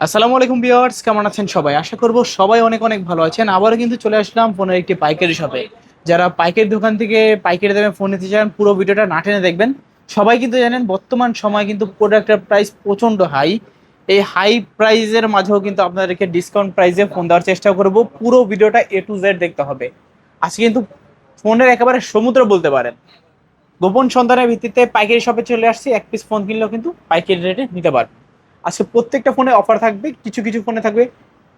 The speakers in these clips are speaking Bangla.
আসসালামু আলাইকুম ভিউয়ার্স, কেমন আছেন সবাই? আশা করব সবাই অনেক অনেক ভালো আছেন। আবারও কিন্তু চলে আসলাম ফোনের একটি পাইকারি শপে। যারা পাইকারি দোকান থেকে পাইকারি দামে ফোন নিতে চান, পুরো ভিডিওটা না টেনে দেখবেন। সবাই কিন্তু জানেন বর্তমান সময় কিন্তু প্রোডাক্টের প্রাইস প্রচন্ড হাই। এই হাই প্রাইসের মাঝেও কিন্তু আপনাদেরকে ডিসকাউন্ট প্রাইসে ফোন দেওয়ার চেষ্টা করব। পুরো ভিডিওটা এ টু জেড দেখতে হবে। আজকে কিন্তু ফোনের একেবারে সমুদ্র বলতে পারেন। গোপন সন্ধানের ভিত্তিতে পাইকারি শপে চলে আসছি। এক পিস ফোন কিনলেও কিন্তু পাইকারি রেটে নিতে পারবেন। আজকে প্রত্যেকটা ফোনে অফার থাকবে, কিছু কিছু ফোনে থাকবে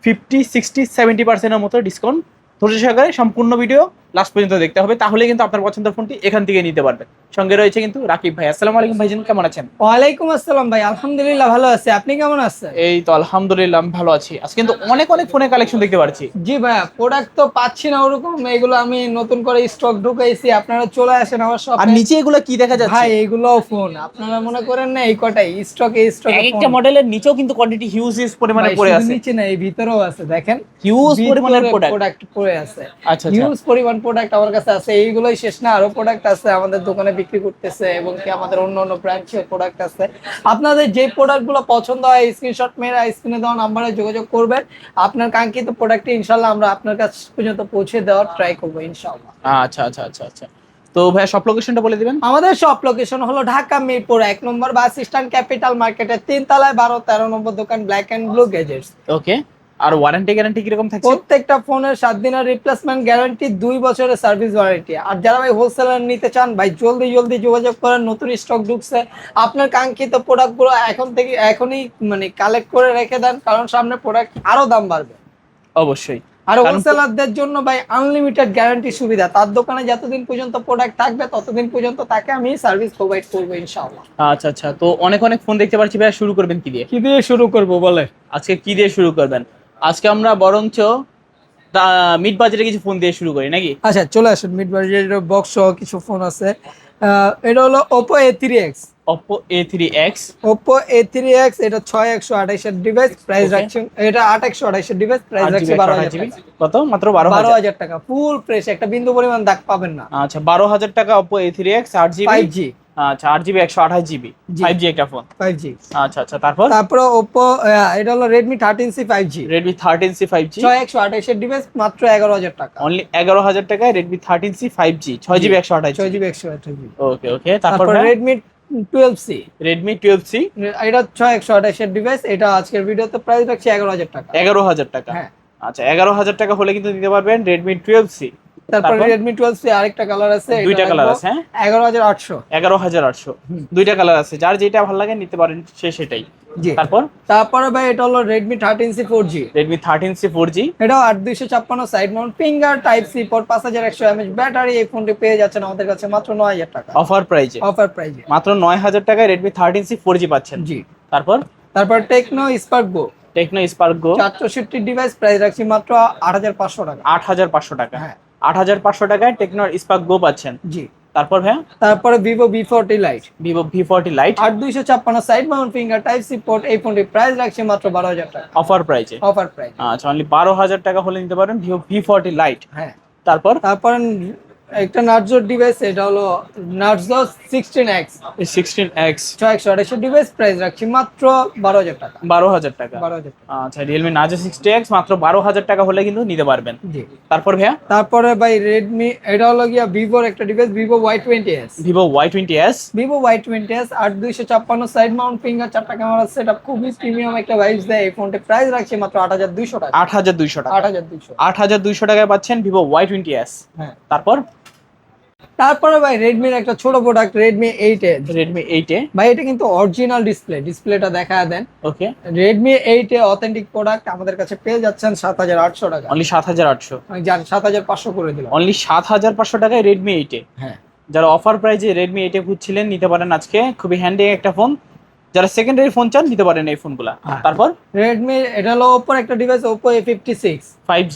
50, 60, 70% মতো ডিসকাউন্ট। ধৈর্য সহকারে সম্পূর্ণ ভিডিও লাস্ট পর্যন্ত দেখতে হবে, তাহলে কিন্তু আপনার পছন্দের ফোনটি এখান থেকে নিতে পারবেন। সঙ্গে রয়েছে কিন্তু রাকিব ভাই। আসসালামু আলাইকুম ভাইজান, কেমন আছেন? ওয়ালাইকুম আসসালাম ভাই, আলহামদুলিল্লাহ ভালো আছি। আপনি কেমন আছেন? এই তো আলহামদুলিল্লাহ আমি ভালো আছি। আজকে কিন্তু অনেক অনেক ফোনের কালেকশন দেখতে পাচ্ছি। জি ভাইয়া, প্রোডাক্ট তো পাচ্ছি না ওরকম। এগুলো আমি নতুন করে স্টক ঢুকাইছি, আপনারা চলে আসেন আমার আর শপে। নিচে এগুলো কি দেখা যাচ্ছে? ভাই এগুলোও ফোন, আপনারা মনে করেন না এই কটাই স্টকে এক ফোন। একটা মডেলের নিচেও কিন্তু কোয়ান্টিটি হিউজ পরিমাণে ভাই পড়ে শুধু আছে। নিচে না, এই ভিতরেও আছে, দেখেন হিউজ পরিমাণের ভিতরে প্রোডাক্ট। প্রোডাক্ট পড়ে আছে। আচ্ছা আচ্ছা। হিউজ পরিমাণ প্রোডাক্ট আমার কাছে আছে। এইগুলোই শেষ না, আরো প্রোডাক্ট আছে আমাদের দোকানে বিক্রি করতেছে, এবং কি আমাদের অন্য অন্য ব্রাঞ্চের প্রোডাক্ট আছে। আপনাদের যে প্রোডাক্টগুলো পছন্দ হয় স্ক্রিনশট মেরে স্ক্রিনে দেওয়া নাম্বারে যোগাযোগ করবেন। আপনার কাঙ্ক্ষিত প্রোডাক্টটি ইনশাআল্লাহ আমরা আপনার কাছ পর্যন্ত পৌঁছে দেওয়ার ট্রাই করবো ইনশাআল্লাহ। আচ্ছা আচ্ছা আচ্ছা আচ্ছা। তো ভাই সব লোকেশনটা বলে দিবেন। আমাদের শপ লোকেশন হলো ঢাকা মিরপুর 1 নম্বর বাস স্ট্যান্ড, ক্যাপিটাল মার্কেটের 3 তলায় 12-13 নম্বর দোকান, black and blue gadgets. Okay. আর ওয়ারেন্টি গ্যারান্টি কিরকম থাকছে? প্রত্যেকটা ফোনের 7 দিনের রিপ্লেসমেন্ট গ্যারান্টি, 2 বছরের সার্ভিস ওয়ারেন্টি। আর যারা ভাই হোলসেলার নিতে চান, ভাই জলদি জলদি যোগাযোগ করেন, নতুন স্টক ঢুকছে। আপনার কাঙ্ক্ষিত প্রোডাক্টগুলো এখনই মানে কালেক্ট করে রেখে দেন, কারণ সামনে প্রোডাক্ট আরো দাম বাড়বে। অবশ্যই। আর হোলসেলারদের জন্য ভাই আনলিমিটেড গ্যারান্টি সুবিধা। তার দোকানে যতদিন পর্যন্ত প্রোডাক্ট থাকবে ততদিন পর্যন্ত তাকে আমি সার্ভিস প্রোভাইড করবো ইনশাআল্লাহ। আচ্ছা আচ্ছা। তো অনেক অনেক ফোন দেখতে পাচ্ছি ভাই, শুরু করবেন কি দিয়ে? কি দিয়ে শুরু করব বলে? আজকে কি দিয়ে শুরু করবেন? আজকে আমরা বরঞ্চ মিড বাজেটে কিছু ফোন দিয়ে শুরু করি নাকি? আচ্ছা চলে আসুন, মিড বাজেটের বক্স সহ কিছু ফোন আছে। এটা হলো Oppo A3X। Oppo A3X। Oppo A3X, এটা 6128 এর ডিভাইস, প্রাইস Okay. রাখছি, এটা 8128 এর ডিভাইস, প্রাইস রাখছি 12,000 টাকা। কত? মাত্র 12,000। 12,000 টাকা, ফুল ফ্রেশ, একটা বিন্দু পরিমাণ দাগ পাবেন না। আচ্ছা, 12,000 টাকা Oppo A3X 8GB। 5G। আচ্ছা, 8GB 128GB। জি। 5G একটা ফোন। 5G। আচ্ছা আচ্ছা। তারপর তারপরে Oppo, এটা হলো Redmi 13C 5G। Redmi 13C 5G। 6128 এর ডিভাইস, মাত্র 11,000 টাকা। অনলি 11,000 টাকায় Redmi 13C 5G 6GB 128GB। 6GB 128GB। ওকে ওকে। তারপর তারপর Redmi 12C। Redmi 12C। এটা 6128 এর ডিভাইস, এটা আজকের ভিডিওতে প্রাইস রাখছি 11,000 টাকা। 11,000 টাকা। হ্যাঁ। আচ্ছা, 11,000 টাকা হলে কিন্তু নিতে পারবেন Redmi 12C। তারপর Redmi 12C আরেকটা কালার আছে, দুইটা কালার আছে। হ্যাঁ, 11,800। 11,800। দুইটা কালার আছে, যার যেটা ভালো লাগে নিতে পারেন, সেটাই। জি। তারপরে ভাই এটা হলো Redmi 13C 4G। Redmi 13C 4G। এটাও 8256 side mount, finger type C port, 5100 mAh battery. এই ফোনটি পেয়ে যাচ্ছেন আমাদের কাছে মাত্র 9,000 টাকা। অফার প্রাইজে। অফার প্রাইজে মাত্র 9,000 টাকায় Redmi 13C 4G পাচ্ছেন। জি। তারপর টেকনো স্পার্ক গো। টেকনো স্পার্ক গো 464 ডিভাইস, প্রাইস রাখছি মাত্র 8,500 টাকা। 8,500 টাকা। হ্যাঁ। 8,500 টাকায় টেকনো স্পার্ক গো পাচ্ছেন। জি। তারপর ভাইয়া তারপরে Vivo V40 Lite। Vivo V40 Lite 8256 side mount, finger type C port. এই ফোনটি প্রাইস রাখছি মাত্র 12,000 টাকা। অফার প্রাইজে। Offer price. আচ্ছা, অনলি 12,000 টাকা হলে নিতে পারেন Vivo V40 Lite। হ্যাঁ। তারপরে একটা নার্জো ডিভাইস, এটা হলো Narzo 16X 16X 6128 device, price রাখছি মাত্র 12,000 টাকা। 12,000 টাকা। 12,000 টাকা। আচ্ছা, Realme Narzo 60X মাত্র 12,000 টাকা হলে কিন্তু নিতে পারবেন। জি। তারপর ভাইয়া তারপরে ভাই রেডমি, এটা হলো গিয়া ভিভোর একটা device, Vivo Y20s। Vivo Y20s। Vivo Y20s 8256 side mount, finger, 4টা ক্যামেরা সেটআপ, খুবই প্রিমিয়াম একটা ভাইবস দেয় এই ফোনটি। প্রাইস রাখছি মাত্র 8,200 টাকা। 8,200 টাকা। 8,200। 8,200 টাকায় পাচ্ছেন Vivo Y20s। হ্যাঁ। তারপরে ভাই রেডমির একটা ছোট প্রোডাক্ট, Redmi 8 Redmi 8 এ। ভাই এটা কিন্তু অরিজিনাল ডিসপ্লেটা দেখা দেন। ওকে। Redmi 8 অথেন্টিক প্রোডাক্ট আমাদের কাছে পেয়ে যাচ্ছেন 7,800 টাকা। অনলি 7,800। আমি জানি 7,500 করে দিলাম। অনলি 7,500 টাকায় Redmi 8 এ। হ্যাঁ। যারা অফার প্রাইজে Redmi 8 এ খুঁজছিলেন নিতে পারেন আজকে, খুবই হ্যান্ডি একটা ফোন। যারা সেকেন্ডারি ফোন চান নিতে পারেন এই ফোনগুলা। তারপর রেডমি, এটা হলো Oppo একটা device, Oppo A56 5G।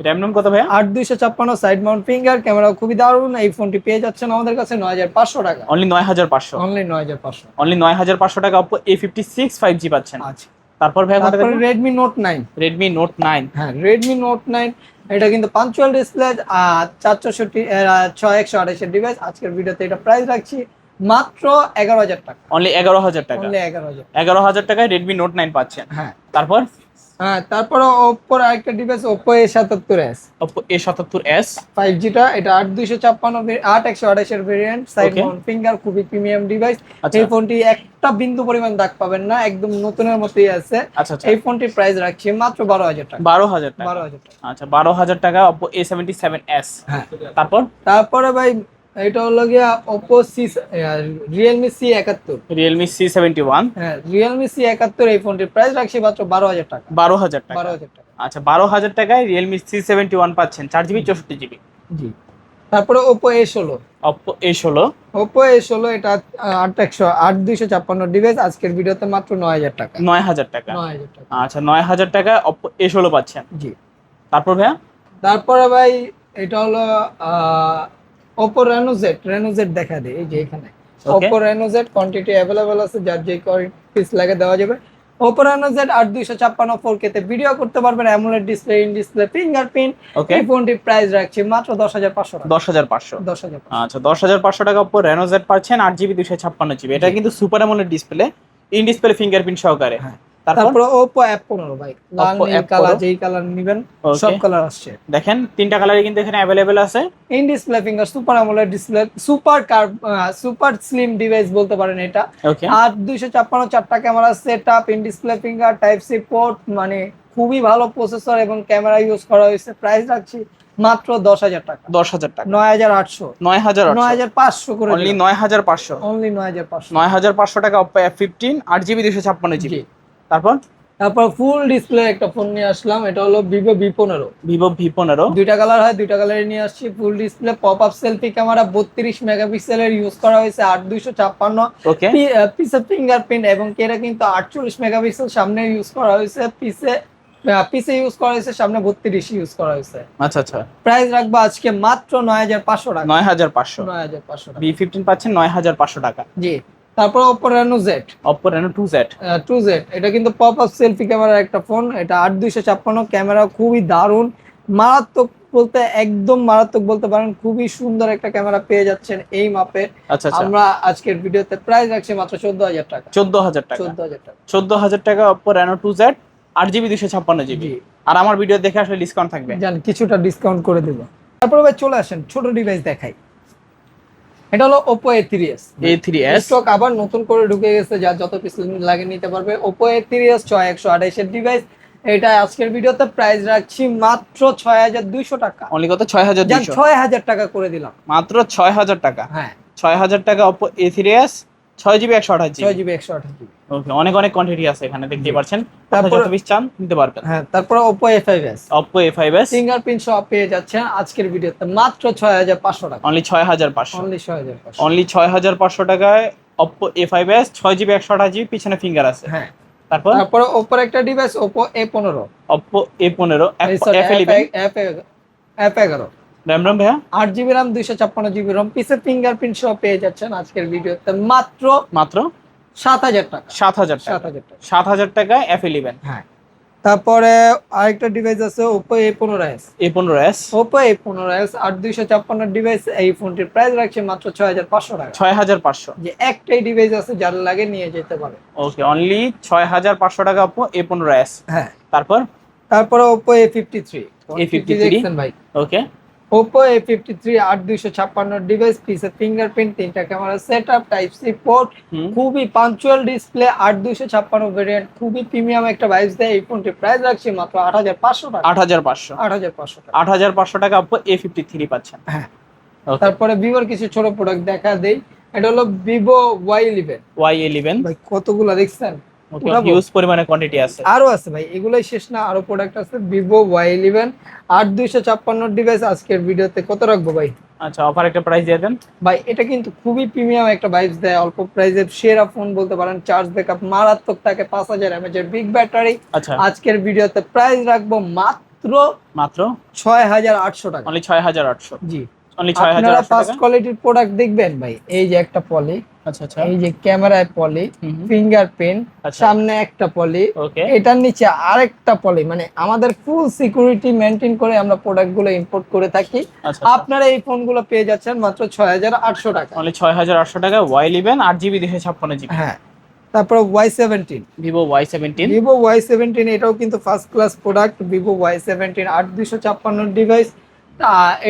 RAM ROM কত ভাই? 8256 সাইড মাউন্ট, ফিঙ্গার ক্যামেরা, খুবই দারুণ। এই ফোনটি পেয়ে যাচ্ছেন আমাদের কাছে 9,500 টাকা। অনলি 9,500। অনলি 9,500। অনলি 9,500 টাকা Oppo A56 5G পাচ্ছেন। আচ্ছা। তারপর ভাই তারপরে Redmi Note 9। Redmi Note 9। হ্যাঁ, Redmi Note 9 এটা কিন্তু পাঞ্চুয়াল ডিসপ্লে, 464 128 এর ডিভাইস। আজকের ভিডিওতে এটা প্রাইস রাখছি মাত্র 11,000 টাকা। অনলি 11,000 টাকা। অনলি 11,000। 11,000 টাকায় রেডমি নোট 9 পাচ্ছেন। হ্যাঁ তারপর তারপরে ওপ্পোর আরেকটা device Oppo A77s। Oppo A77s 5G টা, এটা 8256 8128 এর variant, side Okay. Mount finger, খুবই প্রিমিয়াম ডিভাইস। আচ্ছা। এই ফোনটি একটা বিন্দু পরিমাণ দাগ পাবেন না, একদম নতুনের মতোই আছে। আচ্ছা আচ্ছা। এই ফোনটির প্রাইস রাখছি মাত্র 12,000 টাকা। 12,000 টাকা। 12,000 টাকা। আচ্ছা 12,000 টাকা Oppo A77s। হ্যাঁ। তারপর তারপরে ভাই এটা হলো গিয়া Oppo Realme C71। Realme C71 হ্যাঁ রিয়েলমি C71, এই ফোনটির প্রাইস রাখছি মাত্র 12,000 টাকা। 12,000 টাকা। 12,000 টাকা। আচ্ছা 12,000 টাকায় Realme C71 পাচ্ছেন 4GB 64GB। জি। তারপরে Oppo A16। Oppo A16 Oppo A16 এটা 8256 ডিভাইস, আজকের ভিডিওতে মাত্র 9,000 টাকা। 9,000 টাকা। 9,000 টাকা। আচ্ছা 9,000 টাকায় Oppo A16 পাচ্ছেন। জি। তারপর ভাইয়া তারপরে ভাই এটা হলো ওপ্পো রেনো জেড দেখা দেয়, এই যে এখানে Okay. Oppo Reno Z quantity available আছে, যার যে পিস লাগে দেওয়া যাবে। ওপ্পো রেনো জেড 8256 4K তে ভিডিও করতে পারবেন, AMOLED display, in display, fingerprint. Okay. এই ফোনটির প্রাইস রাখছি মাত্র 10,500 টাকা। 10,500। 10,500। আচ্ছা 10,500 টাকা Oppo Reno Z পাচ্ছেন 8GB 256GB। এটা কিন্তু super AMOLED display, in display fingerprint সহকারে। হ্যাঁ। তারপর তারপরে ওপ্পো F15 ভাই, লাল Oppo নীল F15 কালার, যেই কালার নেবেন Okay. সব কালার আসছে। দেখেন তিনটা কালারই কিন্তু এখানে অ্যাভেলেবেল আছে। In display finger, super AMOLED display, super slim device বলতে পারেন এটা। ওকে। আর 256 চারটা camera setup, in display finger, type C port, মানে খুবই ভালো প্রসেসর এবং ক্যামেরা ইউজ করা হয়েছে। প্রাইস রাখছি মাত্র 10,000 টাকা। 10,000 টাকা। 9,800। 9,800। 9,500 করে অনলি 9,500। অনলি 9,500। 9,500 টাকা Oppo F15 8GB 256GB। জি। তারপর তারপর ফুল ডিসপ্লে একটা ফোন নিয়ে আসলাম, এটা হলো ভিভো V15। Vivo V15 দুইটা কালার হয়, দুইটা কালারে নিয়ে আসছি। Full display pop up selfie camera, 32 মেগাপিক্সেলের ইউজ করা হয়েছে, 8256। ওকে। পিছে ফিঙ্গারপ্রিন্ট এবং এটা কিন্তু 48 মেগাপিক্সেল, সামনে ইউজ করা হয়েছে, পিছে ইউজ করা হয়েছে, সামনে 32 ইউজ করা হয়েছে। আচ্ছা আচ্ছা। প্রাইস রাখবো আজকে মাত্র 9,500 টাকা। 9,500। 9,500 টাকা। V15 পাচ্ছেন 9,500 টাকা। জি। তারপর Oppo Reno Z। Oppo Reno 2Z 2Z, এটা কিন্তু পপ আপ সেলফি ক্যামেরার একটা ফোন, এটা 8256, ক্যামেরা খুবই দারুণ, মারাত্মক বলতে একদম মারাত্মক বলতে পারেন, খুবই সুন্দর একটা ক্যামেরা পেয়ে যাচ্ছেন এই মাপের। আচ্ছা আচ্ছা। আমরা আজকের ভিডিওতে প্রাইস রাখছি মাত্র 14,000 টাকা। 14,000 টাকা। 14,000 টাকা। 14,000 টাকা Oppo Reno 2Z 8GB 256GB। জি। আর আমার ভিডিও দেখে আসলে ডিসকাউন্ট থাকবে। জান কিছুটা ডিসকাউন্ট করে দেব। তারপর ভাই চলে আসেন ছোট ডিভাইস দেখাই, এটা হলো Oppo A3s। A3s স্টক আবার নতুন করে ঢুকে গেছে, যার যত পিস লাগে নিতে পারবে। Oppo A3s 6128 এর ডিভাইস, এটা আজকের ভিডিওতে প্রাইস রাখছি মাত্র 6,200 টাকা। অনলি কত? জান 6,200। 6,000 টাকা করে দিলাম। মাত্র 6,000 টাকা। হ্যাঁ 6,000 টাকা Oppo A3s 6GB 128GB। 6GB 128GB। ওকে, অনেক অনেক কোয়ান্টিটি আছে এখানে, দেখতে পাচ্ছেন। তারপর- যত পিস চান নিতে পারবেন। হ্যাঁ তারপরে Oppo A5s Oppo A5s fingerprint সহ পেয়ে যাচ্ছেন আজকের ভিডিওতে মাত্র 6,500 টাকা। অনলি 6,500। অনলি 6,500। অনলি 6,500 টাকায় Oppo A5s 6GB 128GB, পিছনে ফিঙ্গার আছে। হ্যাঁ তারপর তারপরে Oppo একটা device Oppo A15, Oppo A15 F11 F11 RAM ভাইয়া 8GB RAM 256GB ROM, পিছে ফিঙ্গারপ্রিন্ট সহ পেয়ে যাচ্ছেন আজকের ভিডিওতে মাত্র মাত্র 7,000 টাকা। 7,000 টাকা। 7,000 টাকা। 7,000 টাকায় F11 হ্যাঁ তারপরে আরেকটা ডিভাইস আছে Oppo A15s। A15s Oppo A15s 8256 device, এই ফোনটির প্রাইস রাখছে মাত্র 6,500 টাকা। 6,500। যে একটাই ডিভাইস আছে, যার লাগে নিয়ে যেতে পারে। ওকে, অনলি 6,500 টাকা Oppo A15s। হ্যাঁ তারপরে Oppo A53 A53 দেখছেন ভাই, ওকে। Oppo A53 8256 ডিভাইস, পিছে ফিঙ্গারপ্রিন্ট, তিনটা camera setup, type C port, খুবই পাঞ্চুয়াল ডিসপ্লে, 8256 ভেরিয়েন্ট, খুবই প্রিমিয়াম একটা ভাইবস দেয়। এই ফোনটির প্রাইস রাখছি মাত্র 8,500 টাকা। 8,500। 8,500 টাকা। 8,500 টাকা Oppo A53 পাচ্ছেন। হ্যাঁ ওকে। তারপরে ভিভোর কিছু ছোট প্রোডাক্ট দেখা দেই, এটা হলো Vivo Y11। Y11 ভাই কতগুলা দেখছেন, ওকে, হিউজ পরিমাণে কোয়ান্টিটি আছে। আরো আছে ভাই, এগুলাই শেষ না, আরো প্রোডাক্ট আছে। Vivo Y11 8256 ডিভাইস, আজকের ভিডিওতে কত রাখবো ভাই? আচ্ছা, অফার একটা প্রাইস দিয়ে দেন ভাই এটা কিন্তু খুবই প্রিমিয়াম একটা ভাইবস দেয়, অল্প প্রাইসের সেরা ফোন বলতে পারেন, চার্জ ব্যাকআপ মারাত্মক থাকে, 5,000 mAh এর বিগ ব্যাটারি। আচ্ছা, আজকের ভিডিওতে প্রাইস রাখবো মাত্র মাত্র 6,800 টাকা। অনলি 6,800। জি অনলি আপনারা 6,800 ফার্স্ট টাকা। কোয়ালিটির প্রোডাক্ট দেখবেন ভাই, এই যে একটা পলি, আচ্ছা আচ্ছা। এই যে ক্যামেরায় পলি, হুম হুম। ফিঙ্গারপ্রিন্ট, আচ্ছা। সামনে একটা পলি, ওকে। এটার নিচে আরেকটা পলি, মানে আমাদের ফুল সিকিউরিটি মেনটেন করে আমরা প্রোডাক্টগুলো ইম্পোর্ট করে থাকি। আচ্ছা আচ্ছা। আপনারা এই ফোনগুলো পেয়ে যাচ্ছেন মাত্র ৬,৮০০ টাকা। অনলি 6,800 টাকা, Y11 8GB 256GB। হ্যাঁ, তারপর Y17, Vivo Y17। Vivo Y17 এটাও কিন্তু first class product. Vivo Y17 8256 device.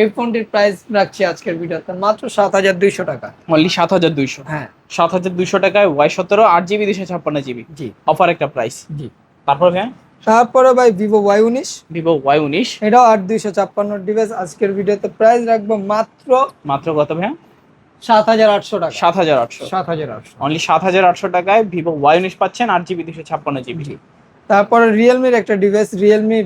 এই ফোনটির প্রাইস রাখছি আজকের ভিডিওতে মাত্র ৭,২০০ টাকা। অনলি 7,200। হ্যাঁ 7,200 টাকায় Y17 8GB 256GB। জি অফার একটা প্রাইস। জি। তারপর হ্যাঁ, তারপরে ভাই ভিভো Y19, ভিভো Y19। এটাও 8256 ডিভাইস। আজকের ভিডিওতে প্রাইস রাখবো মাত্র মাত্র কত ভাইয়া? ৭,৮০০ টাকা। 7,800। ৭,৮০০। অনলি 7,800 টাকায় ভিভো Y19 পাচ্ছেন 8GB 256GB। জি। তারপরে রিয়েলমির একটা device, Realme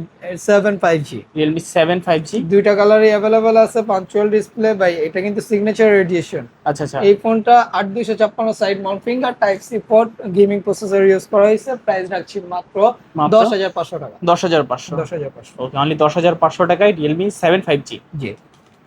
7 5G। Realme 7 5G। দুইটা কালারই অ্যাভেলেবেল আছে, পাঞ্চুয়াল ডিসপ্লে ভাই, এটা কিন্তু সিগনেচার এডিশন। আচ্ছা আচ্ছা। এই ফোনটা 8256 side mount finger type C port gaming processor use করা হয়েছে। প্রাইস রাখছি মাত্র মাত্র ১০,৫০০ টাকা। 10,500। ১০,৫০০। ওকে, অনলি 10,500 টাকায় রিয়েলমি 7 5G। জি।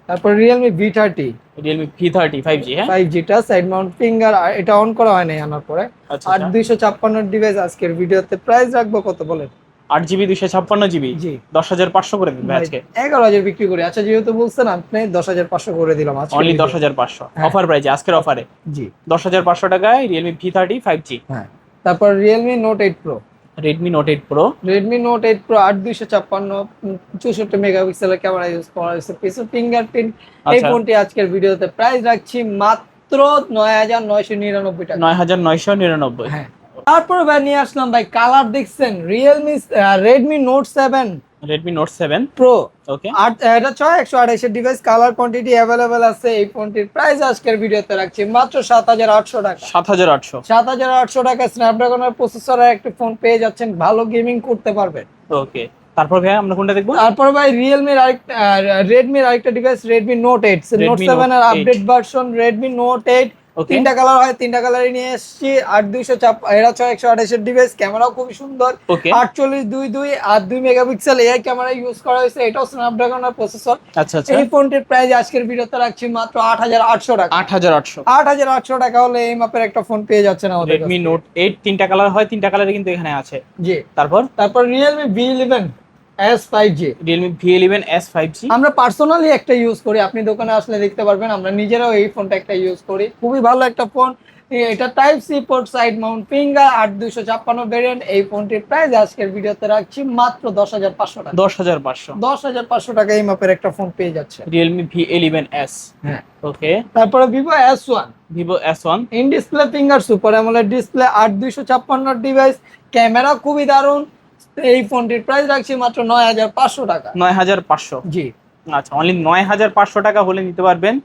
তারপর Realme V30 Realme V30 5G। হ্যাঁ 5G টা সাইড মাউন্ট ফিঙ্গার, এটা অন করা হয় নাই আনার পরে। আচ্ছা আর আচ্ছা। 256 ডিভাইস আজকের ভিডিওতে প্রাইস রাখবো কত বলেন? 8GB 256GB। জি। 10,500 করে দিন ভাই আজকে। 11,000 বিক্রি করি। আচ্ছা যেহেতু বলছেন আপনি 10,500 করে দিলাম আজকে। অনলি 10,500 হ্যাঁ। অফার প্রাইজে, আজকের অফারে জি 10,500 টাকায় রিয়েলমি V30 5G। হ্যাঁ। তারপর Realme note 8 pro, Redmi note 8 pro. Redmi note 8 pro 8256 64 মেগাপিক্সেলের ক্যামেরা ইউজ করা হয়েছে, পিছনে ফিঙ্গারপ্রিন্ট। এই আচ্ছা। ফোনটি আজকের ভিডিওতে প্রাইস রাখছি মাত্র 9,999 টাকা। 9,999। হ্যাঁ। তারপরে ভাই নিয়ে আসলাম ভাই, কালার দেখছেন Realme Redmi Note 7 Redmi Note 7 Pro. Okay. আর এটা 6128 এর ডিভাইস, কালার কোয়ান্টিটি অ্যাভেলেবেল আছে। এই ফোনটির প্রাইস আজকের ভিডিওতে রাখছি মাত্র 7,800 টাকা। 7,800। 7,800 টাকা স্ন্যাপড্রাগনের প্রসেসরের একটা ফোন পেয়ে যাচ্ছেন, ভালো গেমিং করতে পারবেন। ওকে, তারপর ভাই আমরা কোনটা দেখবো? তারপর ভাই রিয়েলমির আরেকটা রেডমির আরেকটা device, Redmi note 8 note Redmi 7 এর Note 8। Update version Redmi note 8। ওকে। তিনটা কালার হয়, তিনটা কালারই নিয়ে এসেছি। 8256 এরা 6128 এর ডিভাইস, ক্যামেরাও খুবই সুন্দর। ওকে। 4822 আর 2 মেগাপিক্সেল এআই ক্যামেরা ইউজ করা হয়েছে, এটাও স্ন্যাপড্রাগনের প্রসেসর। আচ্ছা আচ্ছা। এই ফোনটির প্রাইস আজকের ভিডিওতে রাখছি মাত্র 8,800 টাকা। 8,800। 8,800 টাকা হলে এই মাপের একটা ফোন পেয়ে যাচ্ছেন আমাদের রেডমি কাছে। নোট 8 তিনটা কালার হয়, তিনটা কালারে কিন্তু এখানে আছে। জি। তারপর Realme V11 S 5G, Realme V11 S 5G। আমরা পার্সোনালি একটা ইউজ করি, আপনি দোকানে আসলে দেখতে পারবেন। আমরা নিজেরাও এই ফোনটা একটা ইউজ করি, খুবই ভালো একটা ফোন। এটা type C port side mount finger 8256 variant. এই ফোনটির প্রাইস আজকের ভিডিওতে রাখছি মাত্র 10,500 টাকা। 10,500। 10,500 টাকা এই মাপের একটা ফোন পেয়ে যাচ্ছে। Realme V11 S। হ্যাঁ। ওকে। তারপরে Vivo S1, Vivo S1। In display finger super AMOLED display 8256 device, camera খুবই দারুণ। এই ফোনটির প্রাইস রাখছি মাত্র 9,500 টাকা। 9,500। জি। আচ্ছা, অনলি 9,500 টাকা হলে নিতে পারবেন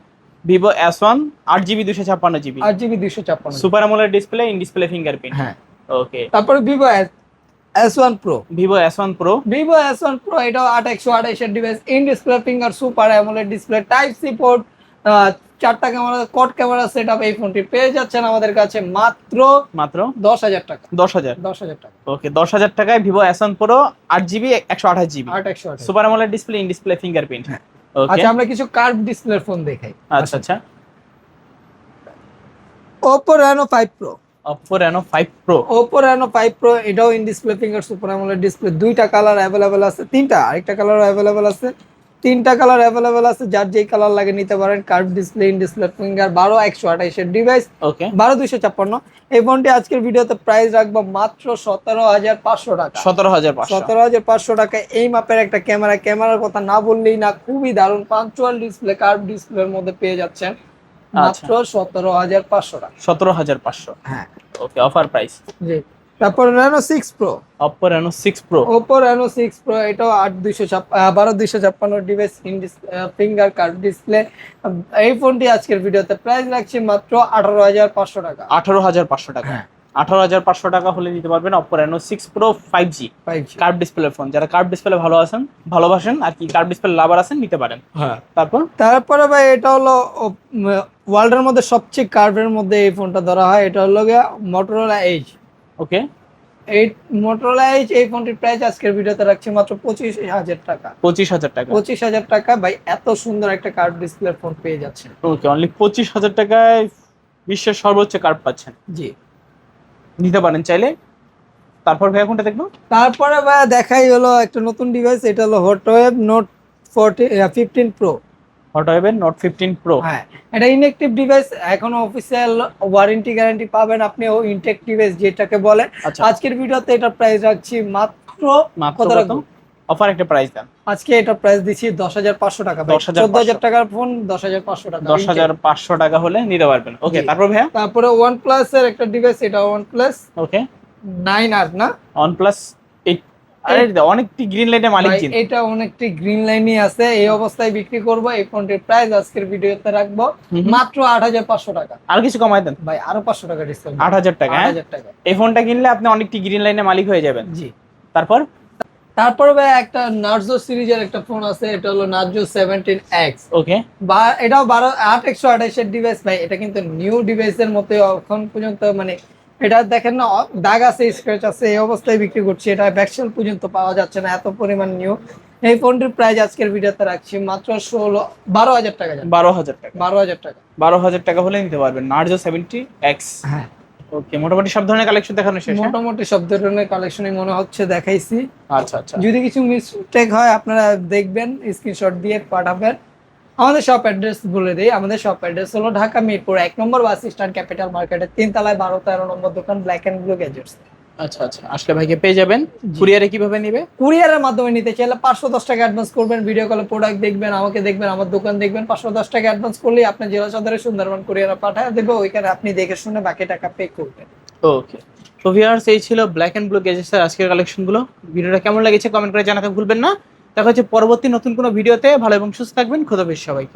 Vivo S1 8GB 256GB। 8GB 256। Super AMOLED display, in display fingerprint. হ্যাঁ। ওকে। তারপরে Vivo S1 pro, Vivo S1 pro. Vivo S1 pro এটাও 8128 এর device, in display finger super AMOLED display type C port, চারটা ক্যামেরা, কোড ক্যামেরা সেটআপ। এই ফোনটি পেয়ে যাচ্ছেন আমাদের কাছে মাত্র মাত্র 10,000 টাকা। 10,000। 10,000 টাকা। ওকে, 10,000 টাকায় Vivo S1 pro 8GB 128GB 8128। Super AMOLED display, in display fingerprint. হ্যাঁ। ওকে। আচ্ছা আমরা কিছু কার্ভ ডিসপ্লের ফোন দেখাই। আচ্ছা আচ্ছা। Oppo Reno 5 Pro, Oppo Reno 5 Pro। Oppo Reno 5 Pro এটাও in display finger super AMOLED display, দুইটা কালার অ্যাভেলেবেল আছে, তিনটা, আরেকটা কালার অ্যাভেলেবেল আছে, তিনটা কালার অ্যাভেলেবেল আছে, যার যেই কালার লাগে নিতে পারেন। Curve display, in display finger, 12128 এর ডিভাইস, ওকে। 12256। এই ফোনটি আজকের ভিডিওতে প্রাইস রাখবো মাত্র 17,500 টাকা। 17,500। 17,500 টাকা এই মাপের একটা ক্যামেরার কথা না বললেই না, খুবই দারুণ পাঞ্চুয়াল ডিসপ্লে, কার্ভ ডিসপ্লের মধ্যে পেয়ে যাচ্ছেন মাত্র 17,500 টাকা। 17,500। হ্যাঁ। ওকে, অফার প্রাইস। জি। তারপর Reno 6 Pro, Oppo Reno 6 Pro। Oppo Reno 6 Pro এটাও 12,256 device, in finger curve display. এই ফোনটি আজকের ভিডিওতে প্রাইস রাখছি মাত্র 18,500 টাকা। 18,500 টাকা। হ্যাঁ। 18,500 টাকা হলে নিতে পারবেন Oppo Reno 6 Pro 5G 5G। Curve display phone. যারা কার্ভ ডিসপ্লে ভালোবাসেন আর কি, কার্ভ ডিসপ্লে লাভার আছেন, নিতে পারেন। হ্যাঁ। তারপর ভাই এটা হলো ওয়ার্ল্ডের মধ্যে সবচেয়ে কার্ভের মধ্যে এই ফোনটা ধরা হয়, এটা হলো গিয়া Motorola Edge। ওকে। এই Motorola Edge এই ফোনটির প্রাইস আজকের ভিডিওতে রাখছি মাত্র 25,000 টাকা। 25,000 টাকা। 25,000 টাকা ভাই, এত সুন্দর একটা কার্ভ ডিসপ্লে ফোন পেয়ে যাচ্ছে। ওকে, অনলি 25,000 টাকায় বিশ্বের সর্বোচ্চ কার্ভ পাচ্ছেন, জি। নিতে পারেন চাইলে। তারপর ভাইয়া কোনটা দেখবো? তারপরে ভাই দেখাই হলো একটা নতুন ডিভাইস, এটা হলো হটওয়েভ নোট 15 প্রো। হটওয়েভের নোট 15 প্রো। হ্যাঁ, এটা ইনঅ্যাক্টিভ ডিভাইস, এখনো অফিসিয়াল ওয়ারেন্টি গ্যারান্টি পাবেন আপনি, ও ইনটেক ডিভাইস যেটাকে বলে। আচ্ছা, আজকের ভিডিওতে এটার প্রাইস রাখছি মাত্র কত কত? রাখবো? অফার একটা প্রাইস দেন। আজকে এটা প্রাইস দিচ্ছি 10,500 টাকা। 10,500 14,000 টাকার ফোন 10,500 টাকা। 10,500 টাকা হলে নিতে পারবেন। ওকে, জি। তারপর ভাইয়া? তারপরে OnePlus এর একটা ডিভাইস, এটা OnePlus ওকে, 9R না OnePlus 8। আরে অনেকটি গ্রিন লাইটের মালিক ভাই, কিন্তু। এটা অনেকটি গ্রিন লাইনই আছে, এই অবস্থায় বিক্রি করব। এই ফোনটির প্রাইস আজকের ভিডিওতে রাখবো মাত্র 8,500 টাকা। আর কিছু কমাই দেন ভাই আরো 500 টাকা ডিসকাউন্ট। 8,000 টাকা। 8,000 টাকা। এই ফোনটা কিনলে আপনি অনেকটি গ্রিন লাইনের মালিক হয়ে যাবেন। জি। তারপর তারপরে ভাই একটা নার্জো সিরিজের একটা ফোন আছে, এটা হলো নার্জো 17X। ওকে, বা এটাও 8 128 এর ডিভাইস ভাই, এটা কিন্তু নিউ ডিভাইসের মতো এখন পর্যন্ত, মানে এটা দেখেন না দাগ আছে, স্ক্র্যাচ আছে, এই অবস্থায় বিক্রি করছি। এটা ব্যাকসেল পর্যন্ত পাওয়া যাচ্ছে না, এত পরিমাণ নিউ। এই ফোনটির প্রাইস আজকের ভিডিওতে রাখছি মাত্র 12,000 টাকা। 12,000 টাকা। 12,000 টাকা। 12,000 টাকা হলে নিতে পারবেন নার্জো 70X। হ্যাঁ, ওকে, মোটামুটি সব ধরনের কালেকশন দেখানো শেষ। হ্যাঁ? মোটামুটি সব ধরনের কালেকশনই মনে হচ্ছে দেখাইছি। আচ্ছা আচ্ছা, যদি কিছু মিস্টেক হয় আপনারা দেখবেন, স্ক্রিনশট দিয়ে পাঠাবেন। আমাদের শপ অ্যাড্রেস বলে দিই, আমাদের শপ অ্যাড্রেস হলো ঢাকা মিরপুর 1 নম্বর বাস স্ট্যান্ড, ক্যাপিটাল মার্কেটের 3 তলায় 12-13 নম্বর দোকান, ব্ল্যাক এন্ড ব্লু গ্যাজেটস। আচ্ছা আচ্ছা, আসলে ভাইকে পেয়ে যাবেন। কুরিয়ারে কিভাবে নিবে? কুরিয়ারের মাধ্যমে নিতে চাইলে 510 টাকা অ্যাডভান্স করবেন, ভিডিও কলে প্রোডাক্ট দেখবেন, আমাকে দেখবেন, আমার দোকান দেখবেন। 510 টাকা অ্যাডভান্স করলেই আপনার জেলা সদরে সুন্দরবন কুরিয়ারে পাঠিয়ে দেবো, ওইখানে আপনি দেখে শুনে বাকি টাকা পে করবেন। ওকে, তো ভিউয়ার্স, এই ছিল ব্ল্যাক এন্ড ব্লু গ্যাজেটসের আজকের কালেকশনগুলো। ভিডিওটা কেমন লেগেছে কমেন্ট করে জানাতে ভুলবেন না। দেখা হচ্ছে পরবর্তী নতুন কোনো ভিডিওতে। ভালো এবং সুস্থ থাকবেন। খোদা হাফেজ সবাইকে।